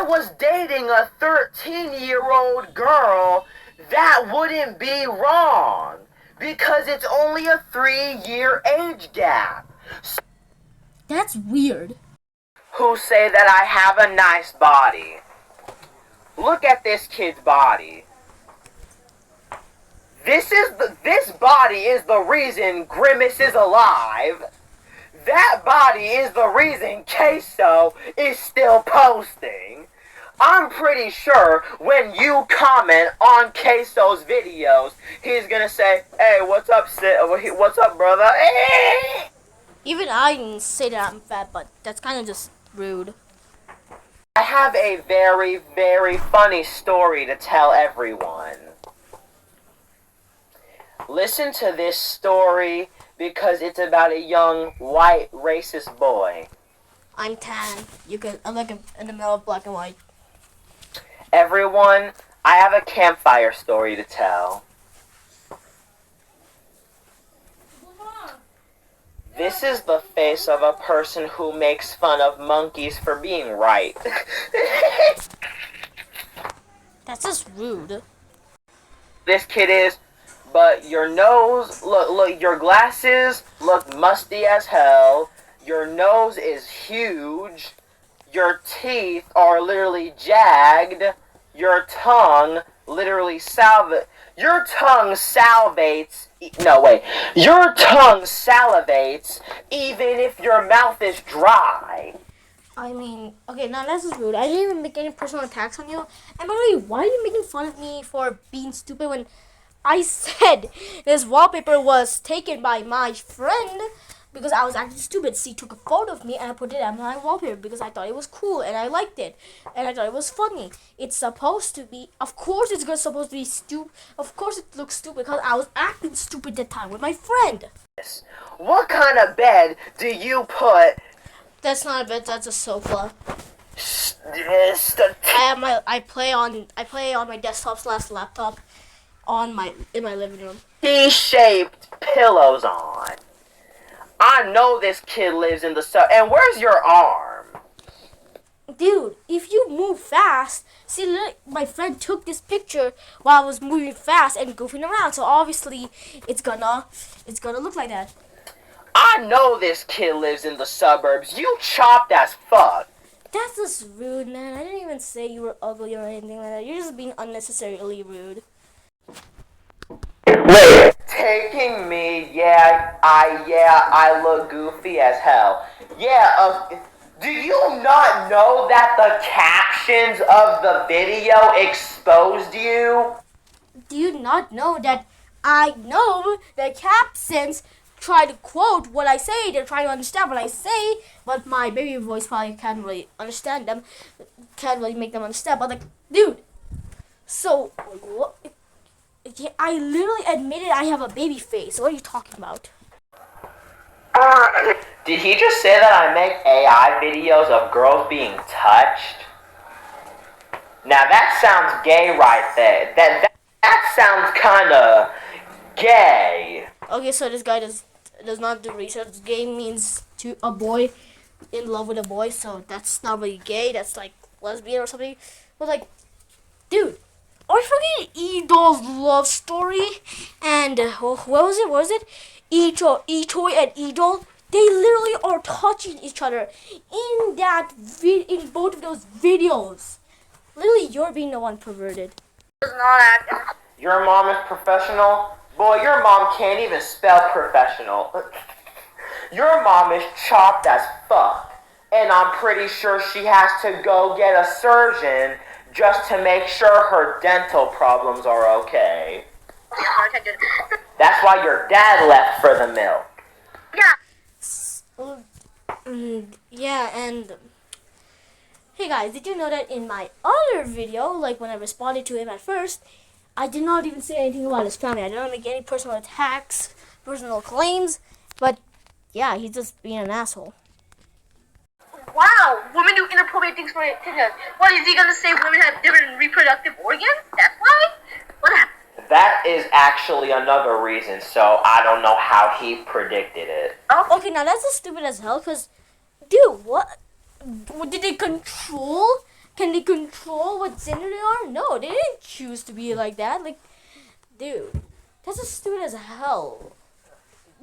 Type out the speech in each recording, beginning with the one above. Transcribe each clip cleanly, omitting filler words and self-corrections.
was dating a 13-year-old girl, that wouldn't be wrong. Because it's only a 3-year age gap. That's weird. Who say that I have a nice body. Look at this kid's body. This body is the reason Grimace is alive. That body is the reason Queso is still posting. I'm pretty sure when you comment on Queso's videos, he's gonna say, "Hey, what's up, what's up, brother?" Hey! Even I didn't say that I'm fat, but that's kind of just rude. I have a very, very funny story to tell everyone. Listen to this story because it's about a young, white, racist boy. I'm tan. I'm like in the middle of black and white. Everyone, I have a campfire story to tell. This is the face of a person who makes fun of monkeys for being right. That's just rude. This kid is, but your nose, look, your glasses look musty as hell. Your nose is huge. Your teeth are literally jagged. Your tongue literally Your tongue salivates. Your tongue salivates even if your mouth is dry. I mean, okay, now that's just rude. I didn't even make any personal attacks on you. And by the way, why are you making fun of me for being stupid when I said this wallpaper was taken by my friend because I was acting stupid. She took a photo of me and I put it on my wallpaper because I thought it was cool and I liked it and I thought it was funny. It's supposed to be, of course it's supposed to be stupid. Of course it looks stupid because I was acting stupid that time with my friend. What kind of bed do you put? That's not a bed, that's a sofa. I I play on my desktop/laptop in my living room. T-shaped pillows on. I know this kid lives in the and where's your arm? Dude, if you move fast, see, look, my friend took this picture while I was moving fast and goofing around, so obviously it's gonna look like that. I know this kid lives in the suburbs. You chopped as fuck. That's just rude, man. I didn't even say you were ugly or anything like that. You're just being unnecessarily rude. Wait, taking me? I look goofy as hell. Do you not know that the captions of the video exposed you? Do you not know that I know the captions try to quote what I say? They're trying to understand what I say, but my baby voice probably can't really understand them. Can't really make them understand. But like, dude, so what? I literally admitted I have a baby face. What are you talking about? Did he just say that I make AI videos of girls being touched? Now that sounds gay right there. That sounds kinda gay. Okay, so this guy does not do research. Gay means to a boy in love with a boy, so that's not really gay. That's like lesbian or something. But like, dude, are you forgetting Idol's love story? And what was it? Itoy and Idol. They literally are touching each other in both of those videos. Literally, you're being the one perverted. Your mom is professional? Boy, your mom can't even spell professional. Your mom is chopped as fuck. And I'm pretty sure she has to go get a surgeon just to make sure her dental problems are okay. That's why your dad left for the milk. Yeah, and hey guys, did you know that in my other video, like when I responded to him at first, I did not even say anything about his family. I did not make any personal attacks, personal claims, but yeah, he's just being an asshole. Wow, women do inappropriate things for attention. What is he gonna say? Women have different reproductive organs? That's why? What happened? That is actually another reason, so I don't know how he predicted it. Oh, okay, now that's just stupid as hell, because, dude, what? Did they control can they control what gender they are? No, they didn't choose to be like that. Like, dude, that's as stupid as hell.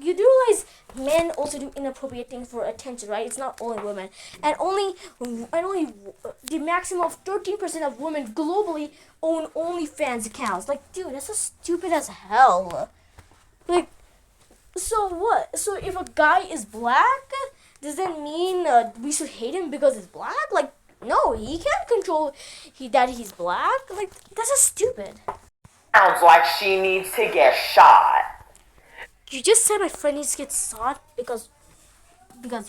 You do realize men also do inappropriate things for attention, right? It's not only women, and only the maximum of 13% of women globally own OnlyFans accounts. Like, dude, that's so stupid as hell. Like, so what? So if a guy is black, does that mean we should hate him because he's black? Like, no, he can't control that he's black. Like, that's just stupid. Sounds like she needs to get shot. You just said my friend needs to get shot because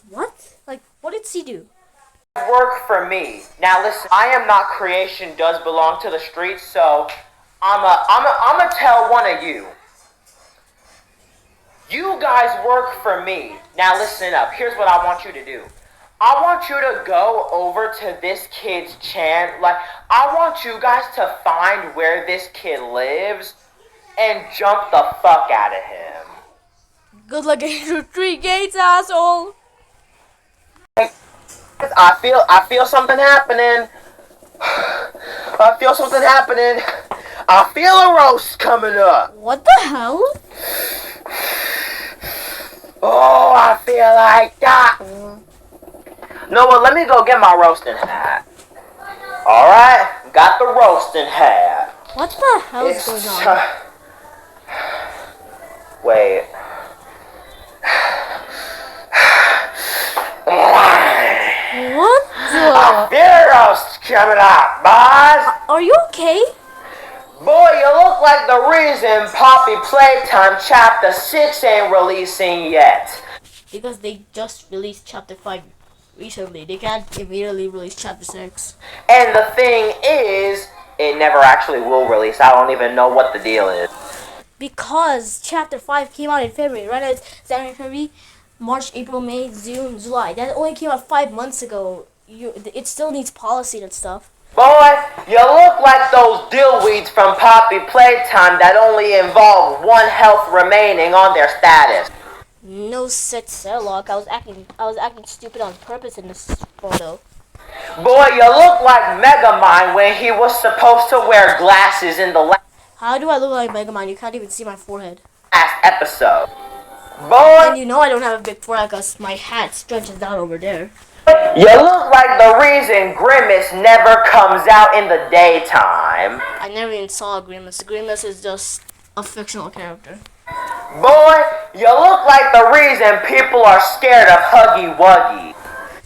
what? Like, what did he do? Work for me. Now listen, I am not creation does belong to the streets, so I'ma tell one of you. You guys work for me. Now listen up. Here's what I want you to do. I want you to go over to this kid's channel. Like, I want you guys to find where this kid lives and jump the fuck out of him. Good luck getting through 3 gates, asshole. I feel something happening. I feel something happening. I feel a roast coming up. What the hell? Oh, I feel like that. No, well, let me go get my roasting hat. Alright, got the roasting hat. What the hell is going on? Wait. What I the? feel a roast coming up, boys. Are you okay? Boy, you look like the reason Poppy Playtime Chapter 6 ain't releasing yet. Because they just released Chapter 5 recently. They can't immediately release Chapter 6. And the thing is, it never actually will release. I don't even know what the deal is. Because Chapter 5 came out in February, right? It's January, February, March, April, May, June, July. That only came out 5 months ago. It still needs policy and stuff. Boy, you look like those dillweeds from Poppy Playtime that only involve 1 health remaining on their status. No such Sherlock. I was acting stupid on purpose in this photo. Boy, you look like Megamind when he was supposed to wear glasses in the last How do I look like Megamind? You can't even see my forehead. episode. And Boy, you know I don't have a big forehead because my hat stretches down over there. you look like the reason Grimace never comes out in the daytime. I never even saw Grimace. Grimace is just a fictional character. Boy, you look like the reason people are scared of Huggy Wuggy.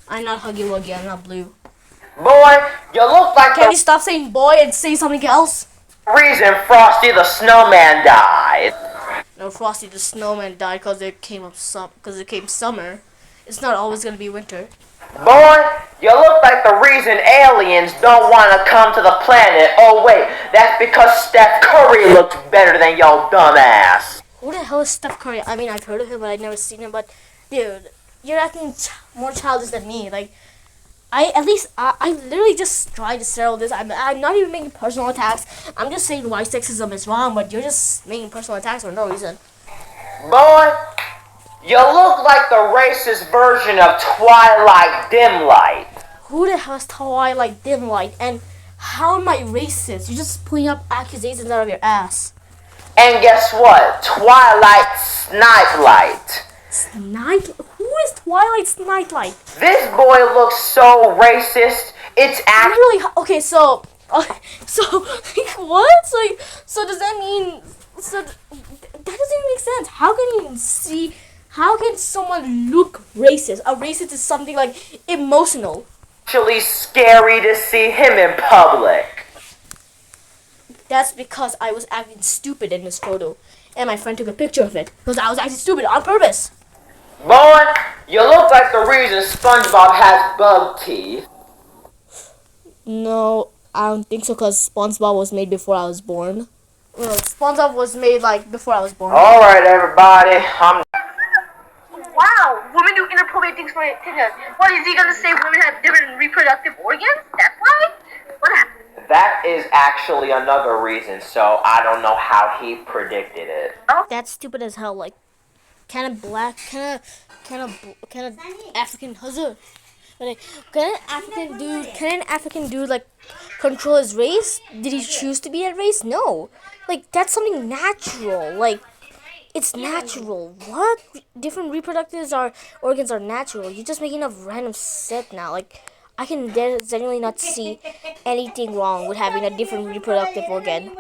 I'm not Huggy Wuggy. I'm not blue. Boy, you look like Can the you stop saying boy and say something else? reason Frosty the Snowman died. No, Frosty the Snowman died because it came summer. It's not always gonna be winter. Boy, you look like the reason aliens don't want to come to the planet. Oh wait, that's because Steph Curry looks better than your dumb ass. Who the hell is Steph Curry? I mean, I've heard of him, but I've never seen him. But, dude, you're acting more childish than me. Like, I literally just tried to settle this. I'm not even making personal attacks. I'm just saying why sexism is wrong, but you're just making personal attacks for no reason. Boy, you look like the racist version of Twilight Dimlight. Who the hell is Twilight Dimlight? And how am I racist? You're just putting up accusations out of your ass. And guess what? Twilight Snipelight. Who is Twilight Snipelight? This boy looks so racist. It's actually Really? Okay, so like, what? So does that mean? So that doesn't even make sense. How can you see? How can someone look racist? A racist is something like emotional. scary to see him in public. That's because I was acting stupid in this photo, and my friend took a picture of it because I was acting stupid on purpose. Boy, you look like the reason SpongeBob has bug teeth. No, I don't think so because SpongeBob was made before I was born. No, SpongeBob was made like before I was born. Alright, everybody. Wow, women do inappropriate things for attention. What is he gonna say? Women have different reproductive organs? That's why? What happened? That is actually another reason, so I don't know how he predicted it. That's stupid as hell. Like, kind of black, kind of African huzzer. Like, can an African dude like control his race? Did he choose to be that race? No. Like that's something natural. Like it's natural. What? Different reproductive organs are natural. You're just making up random shit now. Like I can genuinely not see anything wrong with having a different reproductive organ.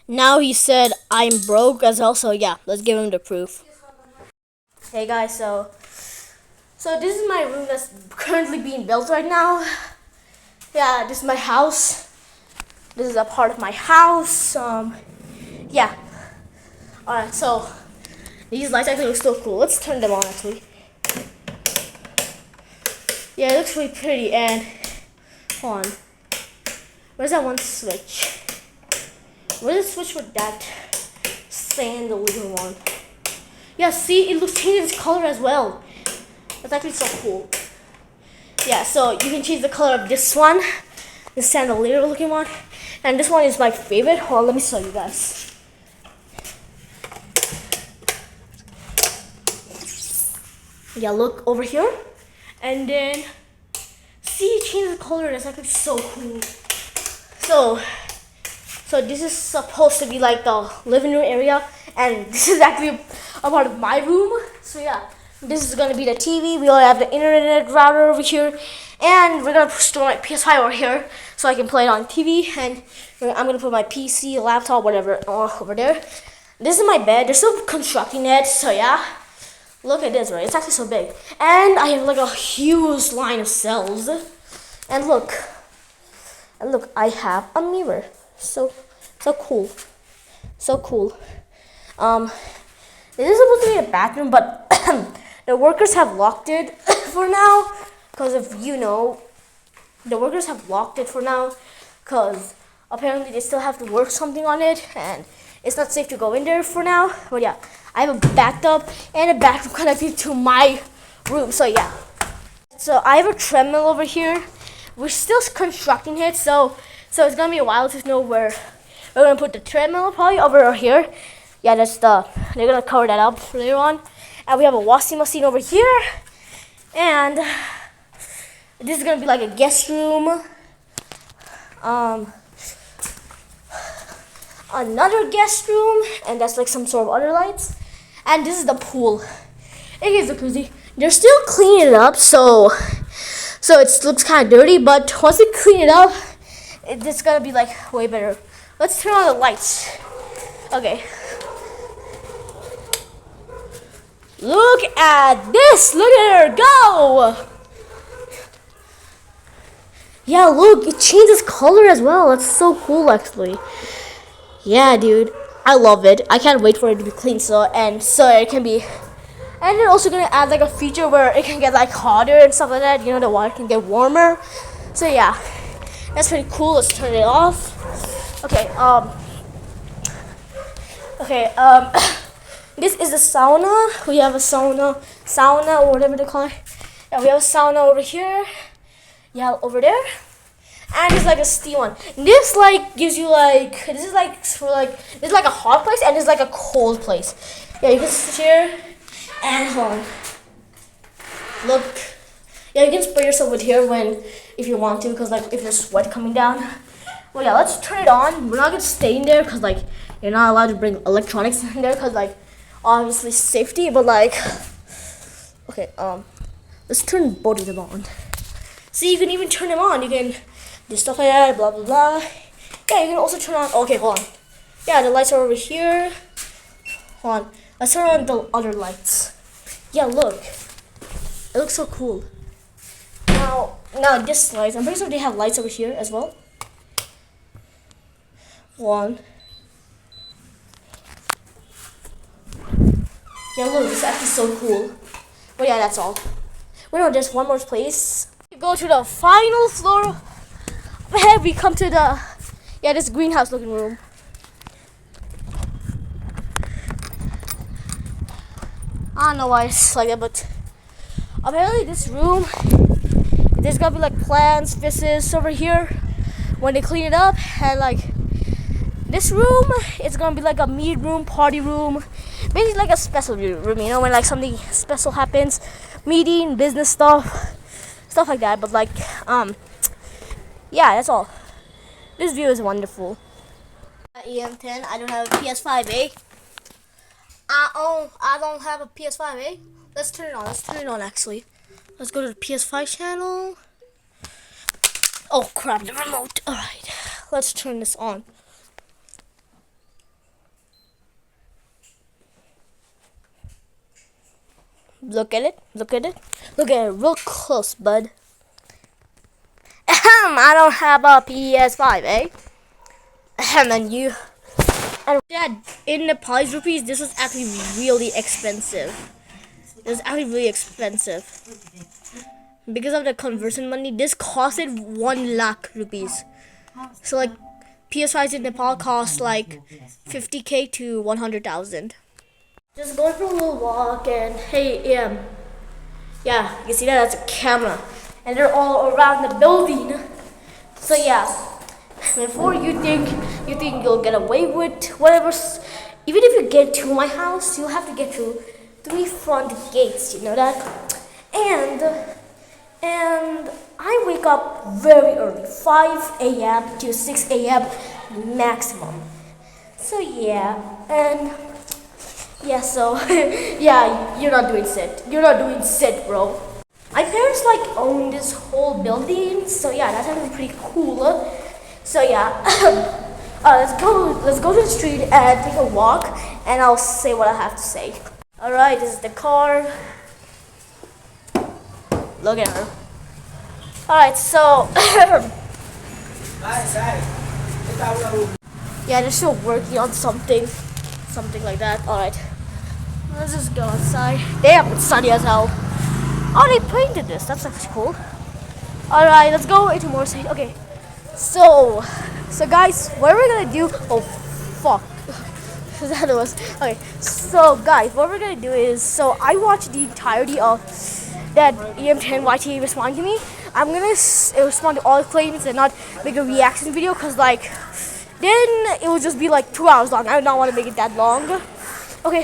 Now he said I'm broke as well, so yeah, let's give him the proof. Hey guys, so this is my room that's currently being built right now. Yeah, this is my house. This is a part of my house. Yeah. Alright, so these lights actually look so cool. Let's turn them on actually. Yeah, it looks really pretty and hold on. Where's that one switch? Where's the switch for that chandelier one? Yeah, see, it looks changes its color as well. That's actually so cool. Yeah, so you can change the color of this one, the chandelier looking one, and this one is my favorite. Hold on, let me show you guys. Yeah, look over here, and then see, it changes the color. That's actually so cool. So this is supposed to be like the living room area, and this is actually a part of my room. So yeah, this is gonna be the TV. We all have the internet router over here, and we're gonna store my PS5 over here so I can play it on TV. And I'm gonna put my PC, laptop, whatever, over there. This is my bed. They're still constructing it, so yeah. Look at this, right? It's actually so big, and I have like a huge line of cells. And look, I have a mirror. So cool. So cool. This is supposed to be a bathroom, but the workers have locked it for now. Because if you know, the workers have locked it for now. Because apparently they still have to work something on it. And it's not safe to go in there for now. But yeah, I have a bathtub and a bathroom connected to my room. So yeah. So I have a treadmill over here. We're still constructing it. So it's going to be a while to know where we're going to put the treadmill, probably over here. Yeah, they're going to cover that up later on. And we have a washing machine over here. And this is going to be like a guest room. Another guest room. And that's like some sort of other lights. And this is the pool. It is a cozy. They're still cleaning it up, so it looks kind of dirty. But once they clean it up, it's going to be like way better. Let's turn on the lights. Okay. Look at this. Look at her go. Yeah, look. It changes color as well. That's so cool, actually. Yeah, dude. I love it. I can't wait for it to be clean. So it can be. And they're also going to add like a feature where it can get like hotter and stuff like that. You know, the water can get warmer. So yeah. That's pretty cool. Let's turn it off. Okay, this is a sauna. We have a sauna or whatever they call it. Yeah, we have a sauna over here. Yeah, over there. And it's like a steam one. This like gives you like, this is like a hot place and it's like a cold place. Yeah, you can sit here and hold on. Look. Yeah, you can spray yourself with here if you want to, because like if there's sweat coming down. Well, yeah, let's turn it on. We're not gonna stay in there because like you're not allowed to bring electronics in there because like obviously safety. But like, okay, let's turn both of them on. See, you can even turn them on. You can do stuff like that, blah blah blah. Yeah, you can also turn on. Okay, hold on. Yeah, the lights are over here. Hold on. Let's turn on the other lights. Yeah, look. It looks so cool. Now this lights. I'm pretty sure they have lights over here as well. One. Yeah, look, it's actually so cool. But yeah, that's all. Wait, no, there's one more place. We go to the final floor. Up ahead, we come to this greenhouse looking room. I don't know why it's like that, but apparently this room, there's gonna be like plants, fishes over here when they clean it up, and like this room, it's gonna be like a meet room, party room, basically like a special room, you know, when like something special happens, meeting, business stuff stuff like that. But like, yeah, that's all. This view is wonderful. EM10. I don't have a PS5, eh? I don't have a PS5, eh? Let's turn it on. Let's turn it on. Actually, let's go to the PS5 channel. Oh crap! The remote. All right, let's turn this on. Look at it. Look at it. Look at it real close, bud. I don't have a PS5, eh? And you. And Dad, in Nepalese rupees, this was actually really expensive. It was actually really expensive. Because of the conversion money, this costed 1 lakh rupees. So like, PS5s in Nepal cost like 50k to 100,000. Just going for a little walk and hey, yeah, you see that? That's a camera. And they're all around the building. So yeah. Before you think you'll get away with whatever, even if you get to my house, you'll have to get through 3 front gates. You know that? And I wake up very early, 5 a.m. to 6 a.m. maximum. So yeah, and yeah, so yeah, you're not doing sit. You're not doing sit, bro. My parents like own this whole building, so yeah, that's actually pretty cool. So yeah, let's go to the street and take a walk, and I'll say what I have to say. All right, this is the car. Look at her. All right, so yeah, they're still working on something like that. All right, let's just go outside. Damn, it's sunny as hell. Oh, they painted this. That's actually cool. All right, let's go into more state. Okay. So guys, what are we gonna do? Oh, fuck. That was okay. So guys, what we're gonna do is, so I watched the entirety of that EM10 YT respond to me. I'm gonna respond to all claims and not make a reaction video, cause like then it will just be like 2 hours long. I do not want to make it that long. Okay,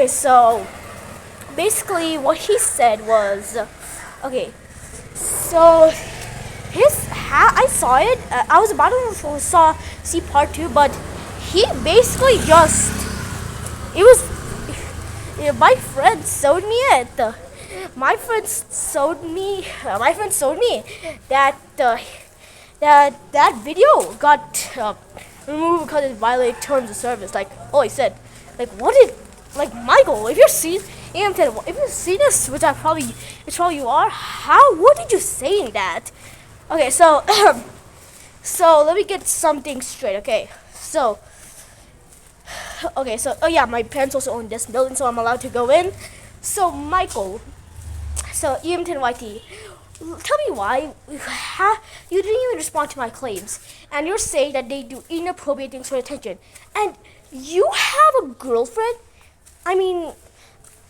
so basically what he said was, okay. So I saw it. I was about to see part 2, but he basically just my friend showed me it. My friend showed me that that video got removed because it violated terms of service. Like, oh, he said, like, what did, like, Michael, if you've seen EM10, if you've seen this, which probably you are, what did you say in that? Okay, so so let me get something straight. Okay, so oh yeah, my parents also own this building, so I'm allowed to go in. So Michael, so EM10YT, tell me why you didn't even respond to my claims, and you're saying that they do inappropriate things for attention, and you have a girlfriend. I mean,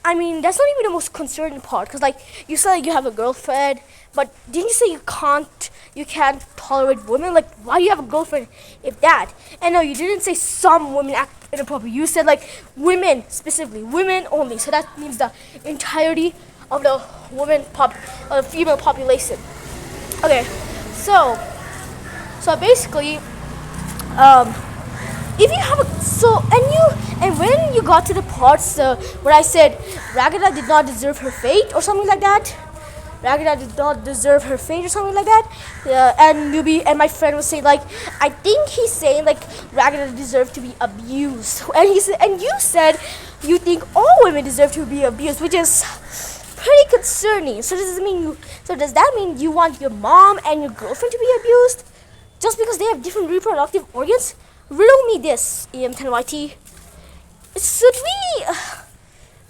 that's not even the most concerning part, because like you said, like, you have a girlfriend, but didn't you say you can't tolerate women? Like, why do you have a girlfriend if that? And no, you didn't say some women act inappropriate. You said like women, specifically women only. So that means the entirety of the female population. Okay, so basically, if you have and when you got to the parts where I said Ragada did not deserve her fate or something like that, Ragada did not deserve her fate or something like that, and my friend was saying like, I think he's saying like Ragada deserved to be abused, and you said you think all women deserve to be abused, which is pretty concerning. So does that mean you want your mom and your girlfriend to be abused just because they have different reproductive organs? Riddle me this, EM10YT. Should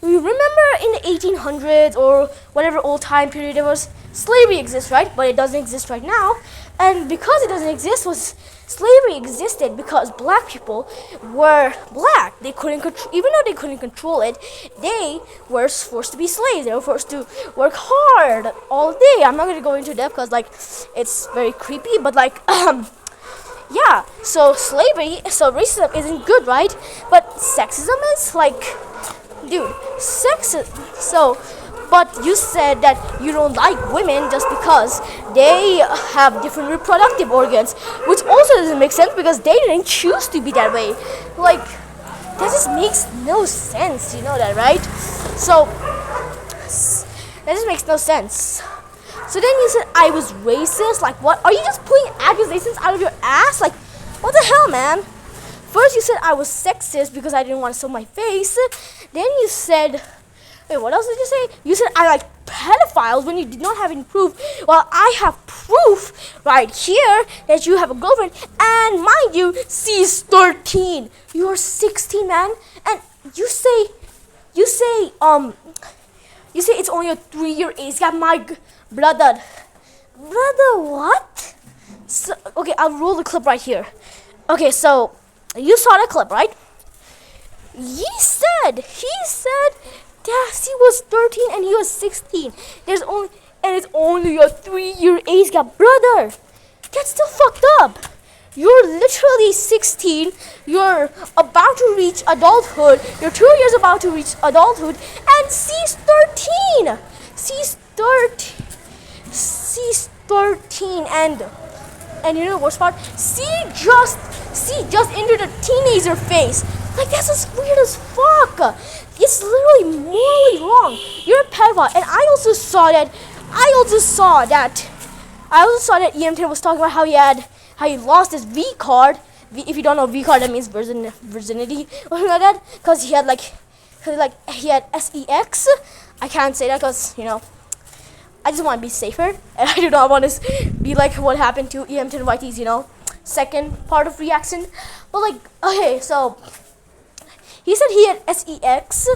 we remember in the 1800s or whatever old time period it was, slavery exists, right? But it doesn't exist right now. And because it doesn't exist, slavery existed because black people were black. They couldn't control, even though they couldn't control it, they were forced to be slaves. They were forced to work hard all day. I'm not going to go into depth because like it's very creepy, but like yeah, so racism isn't good, right? But sexism is like, dude, But you said that you don't like women just because they have different reproductive organs, which also doesn't make sense because they didn't choose to be that way. Like, that just makes no sense, you know that, right? So, that just makes no sense. So then you said I was racist. Like, what? Are you just pulling accusations out of your ass? Like, what the hell, man? First you said I was sexist because I didn't want to show my face. Then you said, wait, what else did you say? You said I like pedophiles when you did not have any proof. Well, I have proof right here that you have a girlfriend. And mind you, she's 13. You're 16, man. And you say it's only a 3-year age gap. My brother, what? So, okay, I'll roll the clip right here. Okay, so you saw the clip, right? He said that she was 13 and he was 16. It's only a 3-year age gap, brother. That's still fucked up. You're literally 16. You're about to reach adulthood. You're 2 years about to reach adulthood, and she's 13. She's 13, and you know the worst part? She just entered a teenager phase. Like, that's just weird as fuck. It's literally morally wrong. You're a pedophile, and I also saw that EM10 was talking about how he lost his V card. If you don't know V card, that means virginity or something like that. Because he had SEX. I can't say that because, you know, I just want to be safer. And I do not want to be like what happened to EM10 YT's, you know, second part of reaction. But like, okay, so he said he had SEX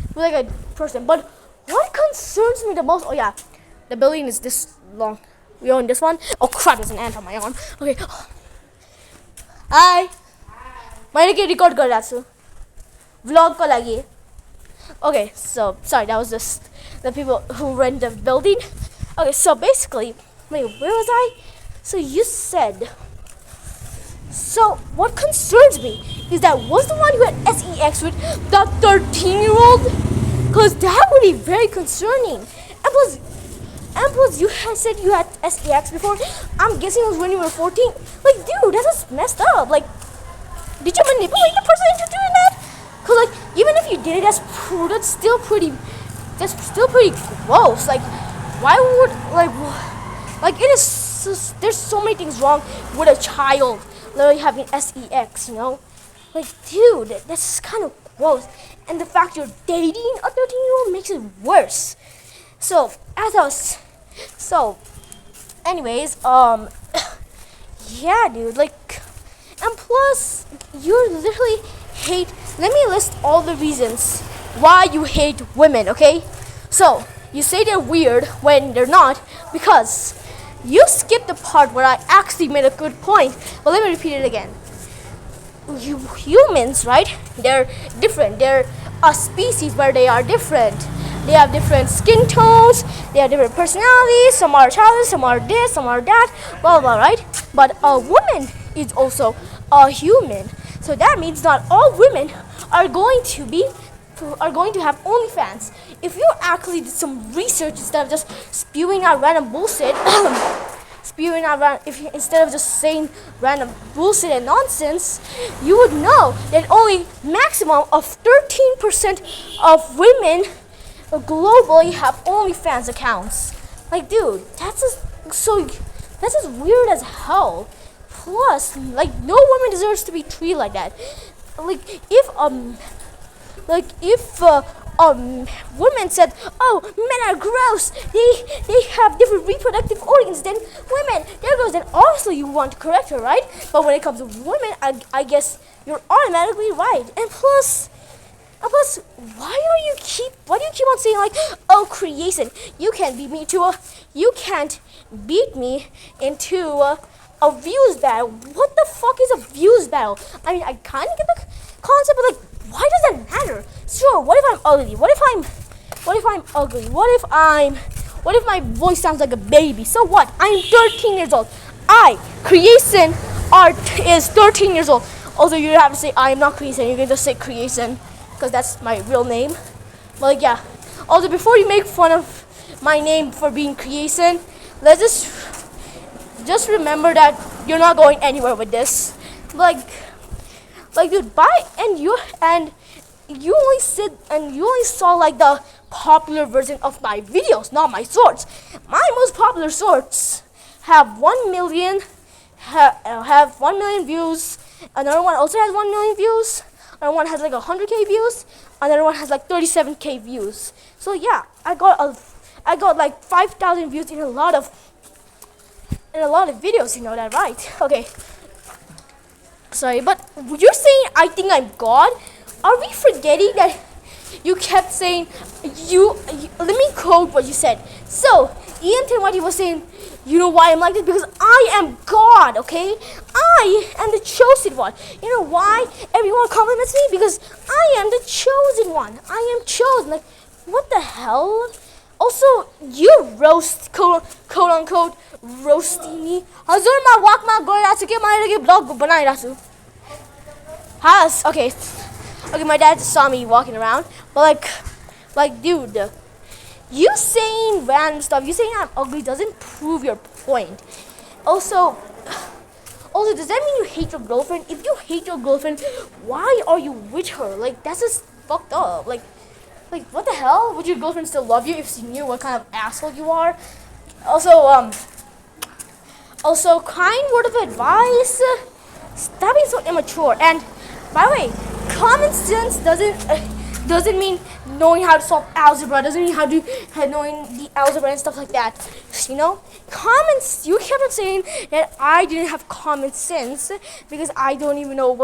with like a person. But what concerns me the most, oh yeah, the building is this long. We own this one. Oh crap, there's an ant on my arm. Okay. Hi. मैंने क्या record कर रहा था? Vlog को लगी. Okay, so sorry, that was just the people who rent the building. Okay, so basically, wait, where was I? So you said. So what concerns me is that was the one who had SEX with the 13-year-old? Because that would be very concerning. And plus, you had said you had SEX before. I'm guessing it was when you were 14. Like, dude, that's just messed up. Like, did you manipulate the person into doing that? Cause like, even if you did it, that's still pretty gross. Like, why would like it is? There's so many things wrong with a child literally having SEX. You know, like, dude, that's kind of gross. And the fact you're dating a 13-year-old makes it worse. So, anyways, yeah, dude, like, and plus, you literally hate, let me list all the reasons why you hate women, okay? So, you say they're weird when they're not, because you skipped the part where I actually made a good point, but let me repeat it again. Humans, right, they're different, they're a species where they are different. They have different skin tones, they have different personalities, some are childish, some are this, some are that, blah, blah, right? But a woman is also a human. So that means not all women are going to have OnlyFans. If you actually did some research instead of just spewing out random bullshit, instead of just saying random bullshit and nonsense, you would know that only maximum of 13% of women globally have OnlyFans accounts. Like, dude, that's just weird as hell. Plus, like, no woman deserves to be treated like that. Like, if women said, "Oh, men are gross. They have different reproductive organs than women." There goes. Then obviously you want to correct her, right? But when it comes to women, I guess you're automatically right. And plus, why do you keep on saying like, "Oh, creation, you can't beat me into a views battle"? What the fuck is a views battle? I mean, I kind of get the concept, but like, why does that matter? Sure, what if I'm ugly? What if I'm ugly? What if my voice sounds like a baby? So what? I'm 13 years old. Creation Art is 13 years old. Also, you have to say I am not Creation. You can just say Creation, because that's my real name. But like, yeah. Also, before you make fun of my name for being creation, let's just remember that you're not going anywhere with this. Like dude, you only saw like the popular version of my videos, not my shorts. My most popular shorts have 1 million have 1 million views. Another one also has 1 million views. Another one has like 100K views. Another one has like 37K views. So yeah, I got like 5,000 views in a lot of videos. You know that, right? Okay. Sorry, but you're saying I think I'm God? Are we forgetting that you kept saying you let me quote what you said. So Ian Tenwati was saying, you know why I'm like this? Because I am God, okay? I am the chosen one. You know why everyone compliments me? Because I am the chosen one. I am chosen. Like, what the hell? Also, you roast, quote unquote, roasting me. Hazur ma walk ma goirasu ke maile blog banairasu. Has okay, my dad saw me walking around, but like dude, you saying random stuff, you saying I'm ugly doesn't prove your point. Also, does that mean you hate your girlfriend? If you hate your girlfriend, why are you with her? Like, that's just fucked up. Like, what the hell? Would your girlfriend still love you if she knew what kind of asshole you are? Also, kind word of advice: stop being so immature. And by the way, common sense doesn't mean knowing how to solve algebra. Doesn't mean knowing the algebra and stuff like that. You know, you kept on saying that I didn't have common sense because I don't even know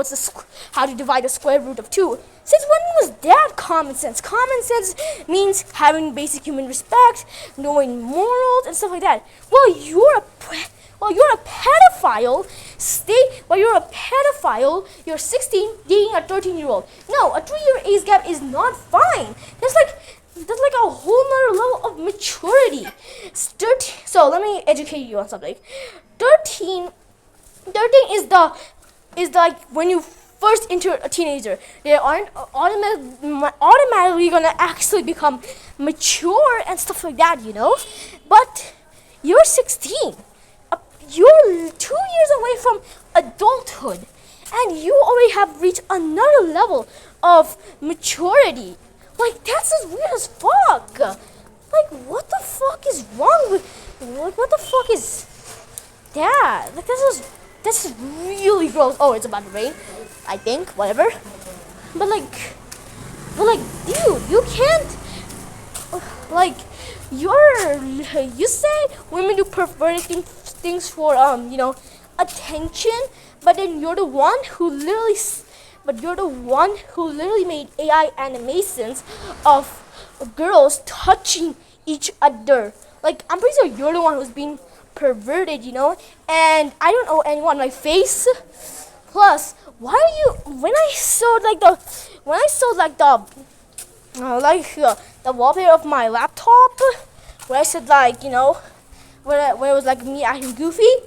how to divide the square root of 2. Since when was that common sense? Common sense means having basic human respect, knowing morals and stuff like that. Well, you're a pedophile. You're 16 dating a 13-year-old. No, a 3-year age gap is not fine. That's like a whole nother level of maturity. So let me educate you on something. 13 is like when you first enter a teenager. They aren't automatically gonna actually become mature and stuff like that, you know. But you're 16. You're 2 years away from adulthood, and you already have reached another level of maturity. Like, that's just weird as fuck. Like, what the fuck is wrong with? Like, what the fuck is that? Like, this is really gross. Oh, it's about to rain, I think. Whatever. But like, dude, you can't. Like, you say women do perverted things for attention, but then you're the one who literally made AI animations of girls touching each other. Like, I'm pretty sure you're the one who's being perverted, you know. And I don't owe anyone my face. Plus, why are you? When I saw the wallpaper of my laptop, where I said where it was like me acting goofy.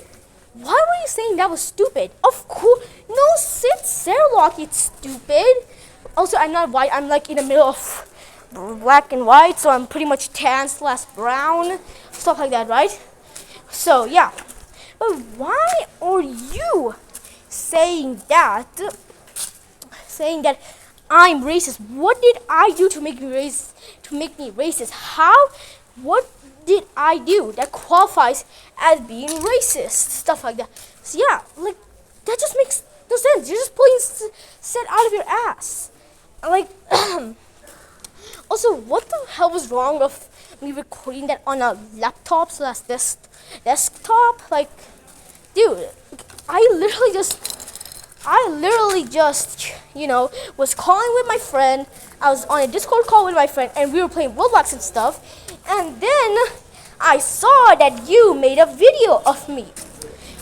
Why were you saying that was stupid? Of course, no, Sarah, it's stupid. Also, I'm not white. I'm like in the middle of black and white, so I'm pretty much tan/brown, stuff like that, right? So yeah, but why are you saying that I'm racist? What did I do to make me racist? What did I do that qualifies as being racist? Stuff like that. So yeah, like, that just makes no sense. You're just pulling shit out of your ass. Like, also, what the hell was wrong with me recording that on a laptop desktop? Like, dude, I literally just was calling with my friend. I was on a Discord call with my friend, and we were playing Roblox and stuff. And then I saw that you made a video of me.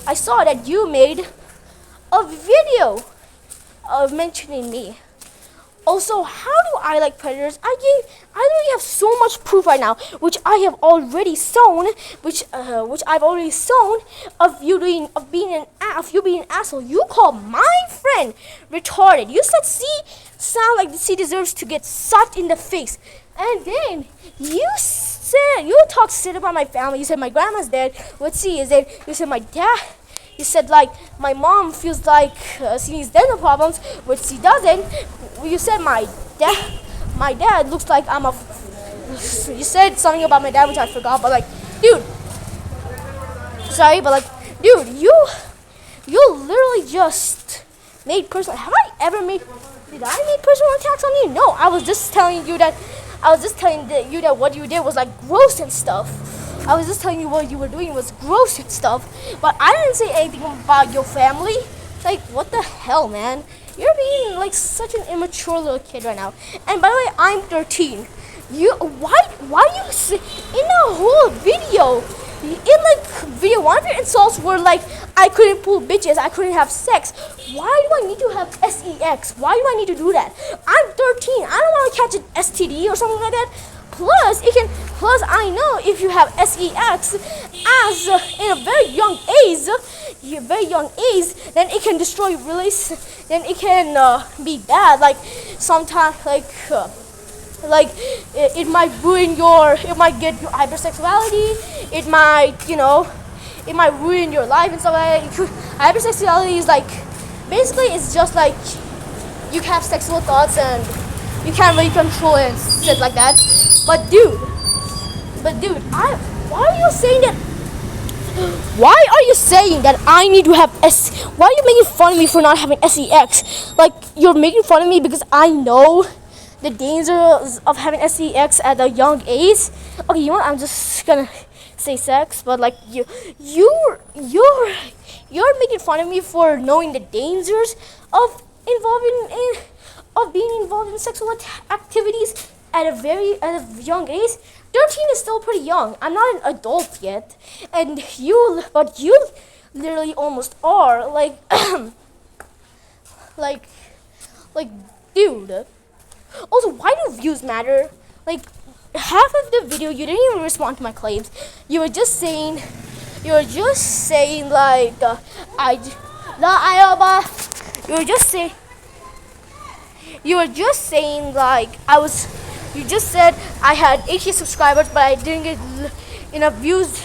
I saw that you made a video of mentioning me. Also, how do I like predators? I already have so much proof right now, which I have already shown, of being an being an asshole. You call my friend retarded. You said sound like C deserves to get sucked in the face. And then you talk shit about my family. You said my grandma's dead. What C is it? You said my dad. You said like my mom feels like she needs dental problems, which she doesn't. You said my dad looks like I'm a. You said something about my dad which I forgot, but like, dude, sorry, but like, dude, you literally just made personal. Have I ever made? Did I make personal attacks on you? No, I was just telling you that. What you did was like gross and stuff. I was just telling you what you were doing was gross and stuff. But I didn't say anything about your family. Like, what the hell, man? You're being like such an immature little kid right now. And by the way, I'm 13. Why you say in a whole video? In like video, one of your insults were like, I couldn't pull bitches, I couldn't have sex. Why do I need to have sex? Why do I need to do that? I'm 13. I don't want to catch an STD or something like that. Plus, I know if you have sex as in a very young age, then it can destroy then it can be bad. Like sometimes, like it might it might get your hypersexuality. It might ruin your life and stuff like that. Hypersexuality is like, basically it's just like you have sexual thoughts and you can't really control it and shit like that. But dude, why are you saying that? Why are you saying that I need to have Why are you making fun of me for not having sex? Like, you're making fun of me because I know the dangers of having sex at a young age. Okay, you know what? I'm just gonna say sex, but like you're making fun of me for knowing the dangers of being involved in sexual activities at a young age. 13 is still pretty young. I'm not an adult yet, but you literally almost are. Like, like, dude. Also, why do views matter? Like, half of the video you didn't even respond to my claims. You were just saying like you just said I had 80 subscribers, but I didn't get enough views.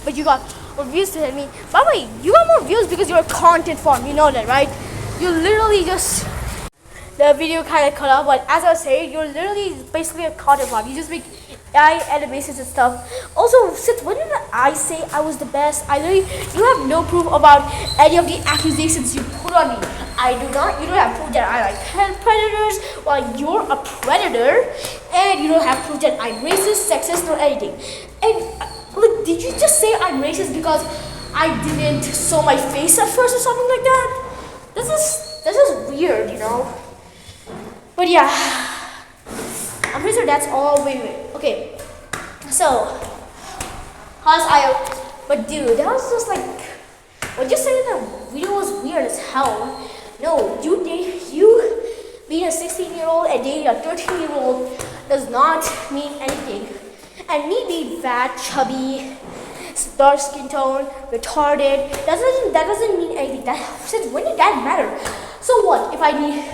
But you got more views than me. By the way, you got more views because you're a content farm. You know that, right? You literally just. The video kind of cut off, but as I was saying, you're literally basically a content farm. You just make AI animations and stuff. Also, since when did I say I was the best? You have no proof about any of the accusations you put on me. You don't have proof that I like predators, while you're a predator, and you don't have proof that I'm racist, sexist, or anything. And like, did you just say I'm racist because I didn't show my face at first or something like that? This is weird, you know. But yeah, I'm pretty sure that's all. Wait. Okay, so but dude, that was just like, what you said in the video was weird as hell. No, you being a 16-year-old and dating a 13-year-old does not mean anything. And me being fat, chubby, dark skin tone, retarded, that doesn't mean anything. Since when did that matter? So what if I need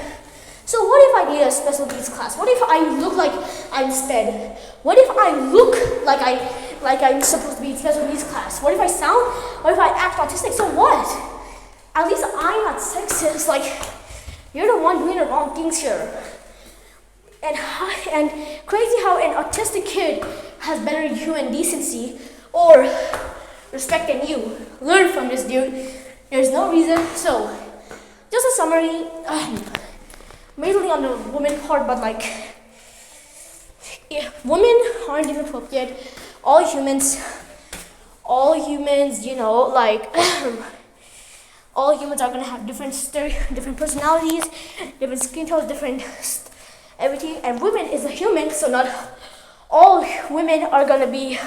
a special needs class? What if I look like I'm SPED? What if I look like I'm supposed to be in special needs class? What if I act autistic? So what? At least I'm not sexist. Like, you're the one doing the wrong things here. And crazy how an autistic kid has better human decency or respect than you. Learn from this, dude. There's no reason. So, just a summary. Mainly on the woman part, but like, women aren't even appropriate. All humans, you know, like, all humans are gonna have different personalities, different skin tones, different everything. And women is a human, so not all women are gonna be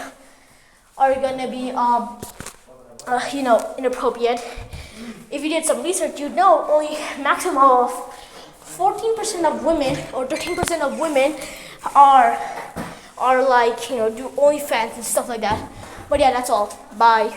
inappropriate. If you did some research, you'd know only maximum of 14% of women or 13% of women are like, do OnlyFans and stuff like that. But yeah, that's all. Bye.